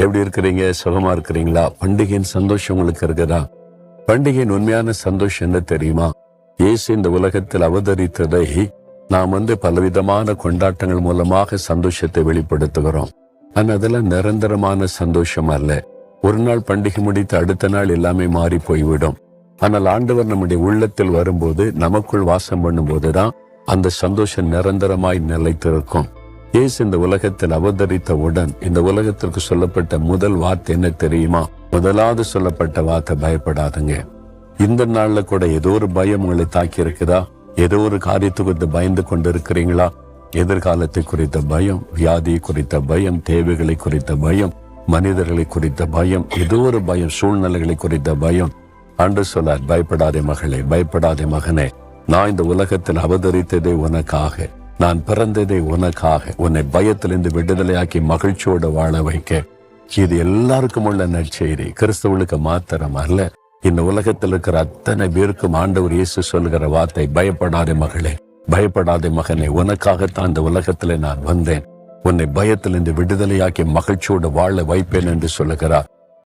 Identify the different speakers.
Speaker 1: எப்படி இருக்கிறீங்க? சுகமா இருக்கிறீங்களா? பண்டிகையின் சந்தோஷம் உங்களுக்கு இருக்குதா? பண்டிகையின் உண்மையான சந்தோஷம் என்ன தெரியுமா? இயேசு இந்த உலகத்தில் அவதரித்ததை நாம் பலவிதமான கொண்டாட்டங்கள் மூலமாக சந்தோஷத்தை வெளிப்படுத்துகிறோம். ஆனா அதெல்லாம் நிரந்தரமான சந்தோஷம் அல்ல. ஒரு நாள் பண்டிகை முடித்து அடுத்த நாள் எல்லாமே மாறி போய்விடும். ஆனால் ஆண்டவர் நம்முடைய உள்ளத்தில் வரும்போது, நமக்குள் வாசம் பண்ணும் போதுதான் அந்த சந்தோஷம் நிரந்தரமாய் நிலைத்திருக்கும். இயேசு இந்த உலகத்தில் அவதரித்தவுடன் இந்த உலகத்திற்கு சொல்லப்பட்ட முதல் வார்த்தை என்ன தெரியுமா? முதலாவது சொல்லப்பட்ட வார்த்தை, பயப்படாதுங்க. இந்த நாள்ல கூட ஏதோ ஒரு பயம் உங்களை தாக்கி இருக்குதா? ஏதோ ஒரு காரியத்தை குறித்து பயந்து கொண்டு இருக்கிறீங்களா? எதிர்காலத்தை குறித்த பயம், வியாதியை குறித்த பயம், தேவைகளை குறித்த பயம், மனிதர்களை குறித்த பயம், ஏதோ ஒரு பயம், சூழ்நிலைகளை குறித்த பயம். ஆண்டவர் சொன்னார், பயப்படாதே மகளே, பயப்படாதே மகனே, நான் இந்த உலகத்தில் அவதரித்ததே உனக்காக, நான் பிறந்ததே உனக்காக, உன்னை பயத்திலிருந்து விடுதலையாக்கி மகிழ்ச்சியோடு வாழ வைக்க. இது எல்லாருக்கும் உள்ள நற்செய்தி. கிறிஸ்தவர்களுக்கு மாத்திரம் அல்ல, இந்த உலகத்தில் இருக்கிற அத்தனை பேருக்கும் ஆண்டவர் இயேசு சொல்லுகிற வார்த்தை, பயப்படாதே மகளே, பயப்படாதே மகனே, உனக்காகத்தான் இந்த உலகத்திலே நான் வந்தேன், உன்னை பயத்திலிருந்து விடுதலையாக்கி மகிழ்ச்சியோடு வாழ வைப்பேன் என்று சொல்லுகிறார்.